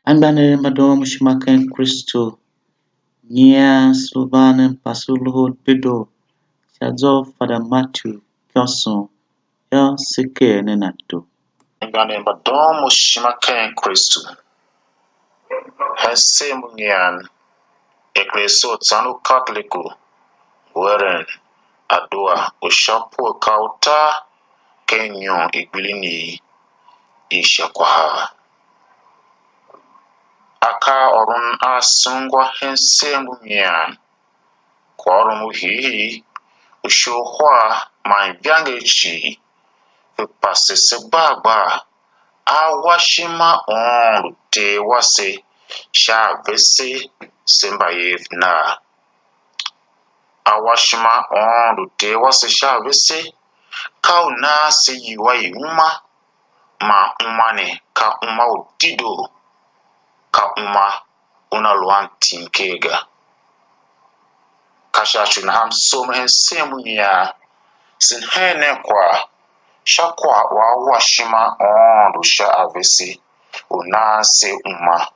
Angbane madom shimaken Kristo nia Slovanen pasulhod bido Shadzo Father Matthew Kyoson ya sike nenato. Angbane madom shimaken Kristo Hesem nyan Ekreso Tanu Katoliku Weren Adua Ushapu Kauta Kenyon Igbilini Ishakwaha Aka orun asungwa hensem nyan Kwarum hihi Ushohwa Manvyangechi Vipase Sebagba Awashima on te wase sha vese sembayev na Awashima on te wase sha vese kauna se yiwai uma ma umane ka uma udido ka uma una luan tinkega kashachu na ham som hensemu nya sin hene kwa shakwa wa washima on sha avese una se uma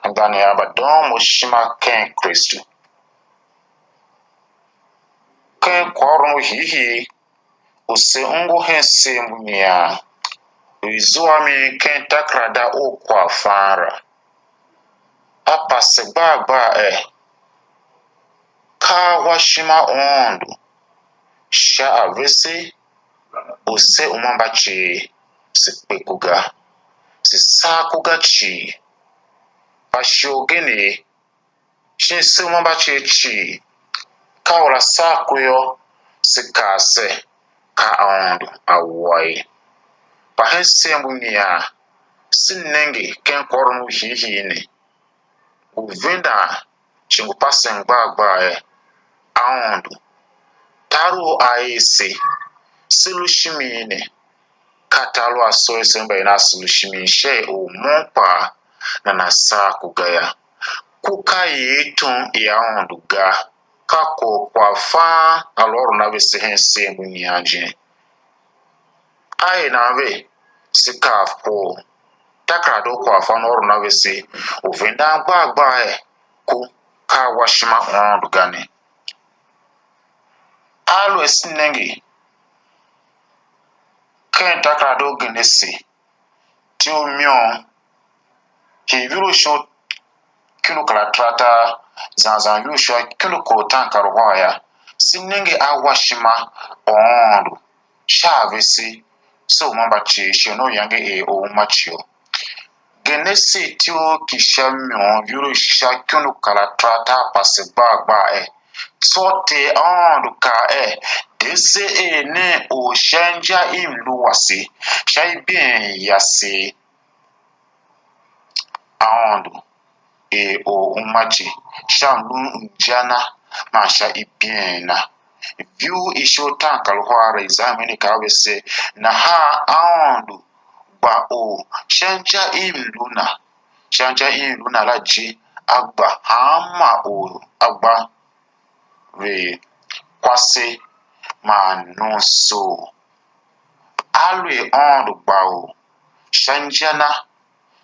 Angbane abadom shima ken Kristo ken kwarum hihi ose ngo hense munya uizuami ken takrada okwa fara apase gbagba ka washima ondo sha avese ose umambachi sikpekuga sisakuga chi Pashogene shinse umambachi chi Kaula sakuyo sikase ka aundu awai pahense mbunia sinengi ken koronu hihini uvenda chingu pasen gbagba aundu taru aese silushimine katalu asoe semba ina silushimine she umompa na nasaku gaya kuka yetun yaundu ga kako kwa fa aloro na be sehense munyaje ai na be sikafo takrado kwa fa aloro na be se ovenda gbagba ku ka washima on gane alu esinengi ken takrado genesi ti o mion hiviro shot kilo kala trata zanzan yusho kilo ko tankar waya sinenge awashima ondu shavisi so mambachi shino yange o machio genesi tio kishamyo yuro shakunu kala trata pasibagba sote ondu ka dese ne o shanja imlu wasi shaibien yasi ondu o umaji shamlu njana masha ipiena view isho tankal hware examine kawese na ha aundu ba o shanja imluna laji agba hama o agba re kwase manuso alwe ondu ba o shanjana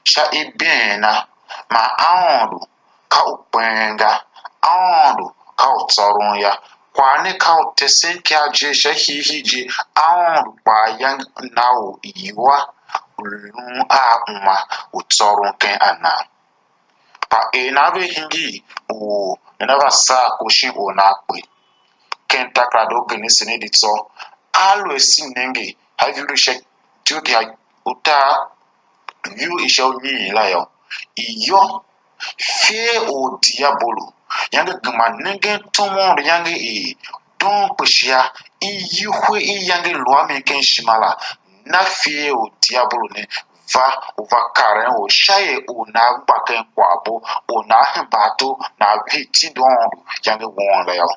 sha ipiena ma aundu ka ukwenga aundu ka utsorun ya kwani ka utese kya je shahihiji aundu kwa yang nao iwa ulun a uma utsorun ken ana pa enabe hingi o never sa kushin o na pe ken takrado genisini ditso always sinenge have you check tuki uta view isho ni layo iyo fie o diabolo yange gma nenge tomondo yange don pushia iyuhwe yange luame ken shimala na fie o diabolo ne va over karen o shaye o na baken kwabo o na hembato na viti dondo yange wonda yo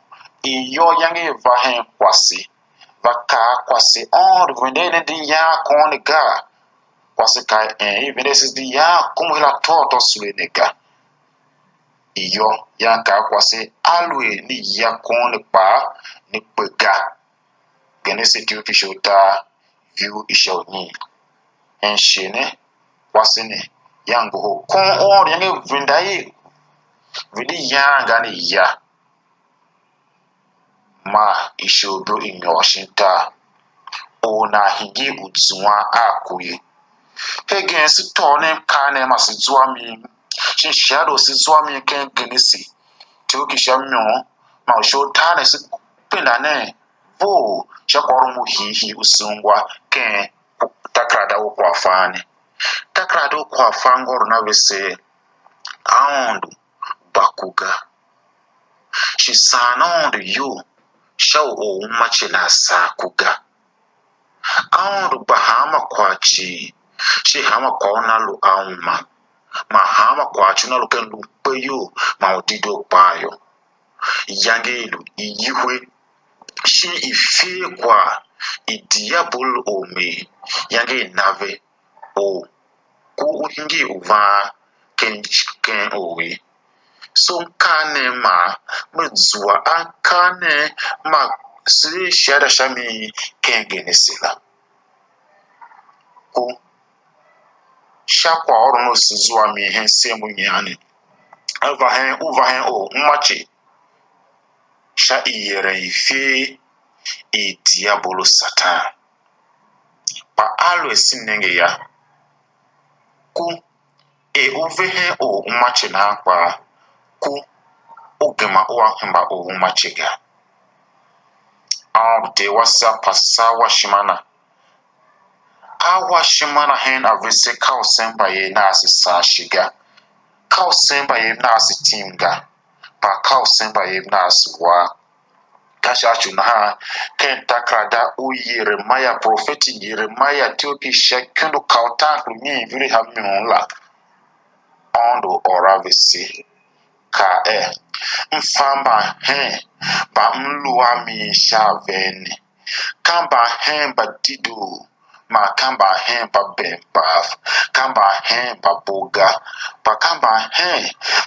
iyo yange va hen kwasi va ka kwasi on vendene di ya kon ga kwasi kai even this is the ya kumula toto sulenega iyo yanka kwasi alwe ni ya kon pa ni pega genesi tu kishota view ishoni enshine kwasini yangu ho kon on yange vindai vidi yanga ni ya ma ishodo inyoshinta ona hingi udzwa akuye hegen si tone kane masizwa mi shin shadow si zwa mi ken genesi to ki shamyo ma sho tane si pinane vo shakoro mu hihi usungwa ken takrada wo kwa fane takrada wo kwa fangor na wese aondu bakuga shi sanondu yo shaw o machina sakuga aondu bahama kwachi shi hama kwa nalu auma ma hama kwachi nalu ken lu peyo ma odido payo yangelu iyihwe shi ife kwa idiabol ome yange nave o ku hingi uva ken owe so kane ma mzua ankane ma sri shada shami ken genesila ku shakwa oro no sizua mi hen semu nyane uva hen o machi sha iyere ife e diabolo satan pa alo esinenge ya ku e uvehe o machi na akwa ku ogema o ahemba o machi ga de wasa pasa washimana awashimana hen avese kausemba ye na asisa shiga kausemba ye na asitimga pa kausemba ye na aswa kasha chuna ha ken takrada u Yeremia profeti Yeremia tioki shekendo kauta kunyi viri hamionla ondo oravisi ka mfamba ba mluwa mi shavene kamba ba dido ma kamba ba bempaf kamba ba boga pa kamba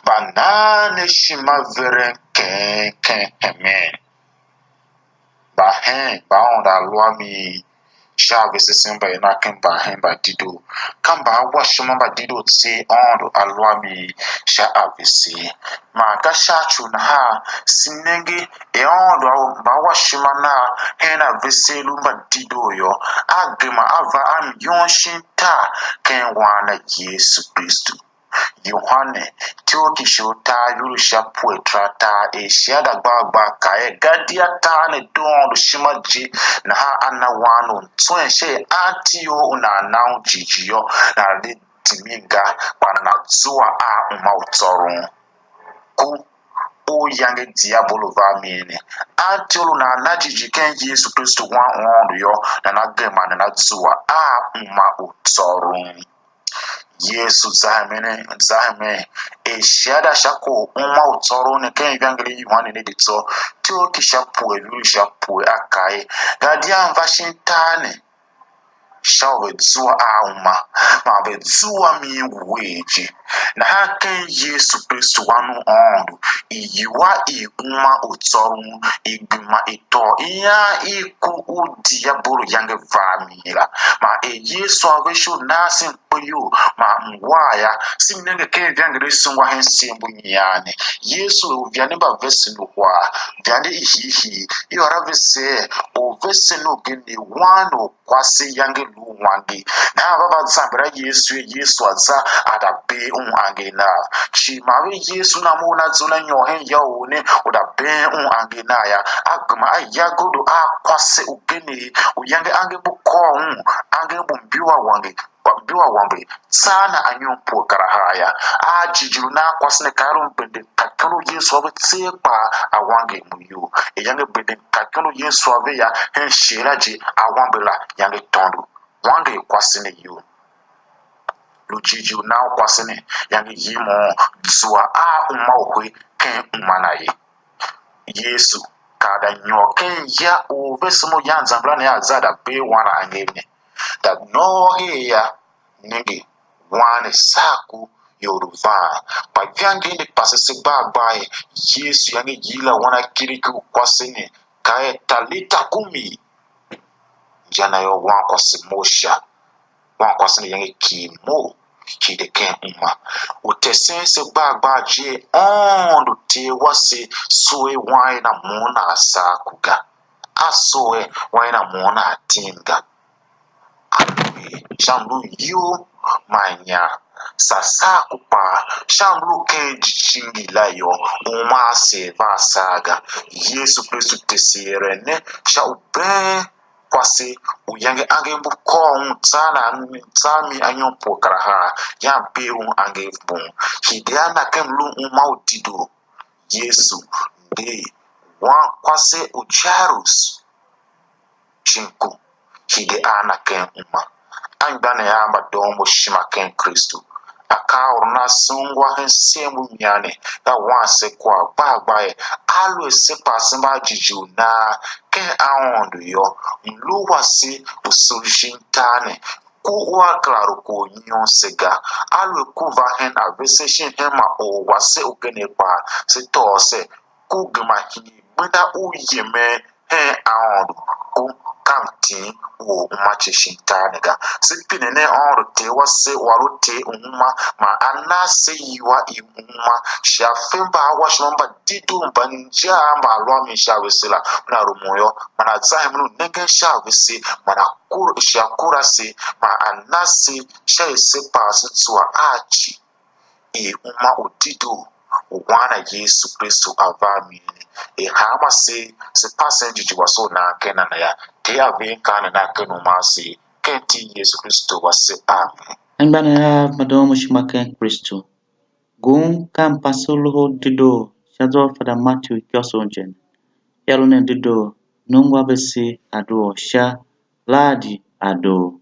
ba nane shima vere ken hemen ba onda lwa mi shave se semba ina ba dido kamba wa shima ba dido tse ondo alwa mi sha avisi ma ka sha chuna ha sinenge e ondo ba wa shima na hena veselu ba dido yo agema ava am yonshinta ken wana Yesu Kristo Yohane tioki shota yurusha poetrata e shiada gbagba kae gadia ta ne don shimaji na ha anawano twen she atio una now jijiyo na de timinga na zua a umautorun ku o yange diabolo va mene atio na najiji ken Yesu Kristo wa ondo yo na gema na zua a umautorun Yesu zahame e shiada shako umautsoro ne ken yangere Yohane ne ditso tio kishapu evu shapu akai gadia vashintane shawe zua auma ma be zua mi weji na haken Yesu Kristo wanu ondo iyiwa iguma utsoro iguma ito iya iku udiabolo yange vamira ma Yesu avesho nasin poyo ma ngwaya simnenge ke vyangere sungwa hensimbu nyane Yesu vyane ba vesi no kwa vyane ihihi yora vese o vese no gene wano kwase yange lu wangi na baba zambra Yesu aza adabe angena chi mawe Yesu na mona zona nyohen yaone odabe angena ya agma ayagodo akwase ugene uyange ange buko ange bumbiwa wangi biwa wambe sana anyompo karahaya ajijiru na kwasne karun bende kakano Yesu abe tsepa awange muyo yange bende kakano Yesu abe ya henshiraji awambe la yange tondo wange kwasne yo lujijiru na kwasne yange yimo zua a umawwe ken umanaye Yesu kada nyoken ya ovesimo yanzambla ne azada be wana angene that no here nige wane saku yoruva pa vyange ni pasese babaye Yesu yange yila wana kiriku kwasene kae talita kumi jana yo wan kwase mosha wan kwasene yange kimo hide ken uma utesense gbagba je ondo te wase soe waina mona asakuga asoe waina mona atinga awe shamlu yo manya sasa kupa shamlu kenjingi layo uma se vasaga Yesu Kristo tesirene sha ube kwasi uyange ange mbukong tsami anyon pokraha ya beun ange bun hidiana kemlu umautido Yesu de wa kwasi ujarus chinku hide ana ken uma angbana ya madomo shima ken Kristo akaurna sungwa hensemu miane da wanse kwa bagbaye alwe se pasimba jiju na ke aondu yo mluwasi usulshintane kuwa klaro ko nyon sega alwe kuva hen aveseshin hema o wase ukene pa se tose kugma hini bunda uyeme hen aondu ku kanti wo machishintane ga sipine ne onru te wase warute umma ma anase yiwa umma shafemba washmamba didu mbanja mba lwami shawesela na rumoyo mana zahimnu nenge shawese mana shakura se ma anase shaise pasu tuwa achi umma odidu wana Yesu Kristo avamini hama se pasen jijiwaso na kena na ya te avenka na kenu masi kenti Yesu Kristo wase amen. Angbana ya madomo shimaken Kristo gun kan pasuluho dido shazo fada Matthew kyosonjen yalune dido nungwa besi ado sha ladi ado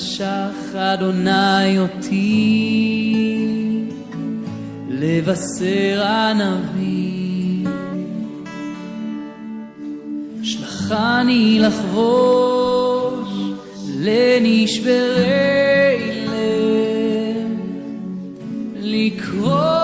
משך אדוני אותי לבשר ענבים, שלחני לחבוש לנשברי לב, לקרוא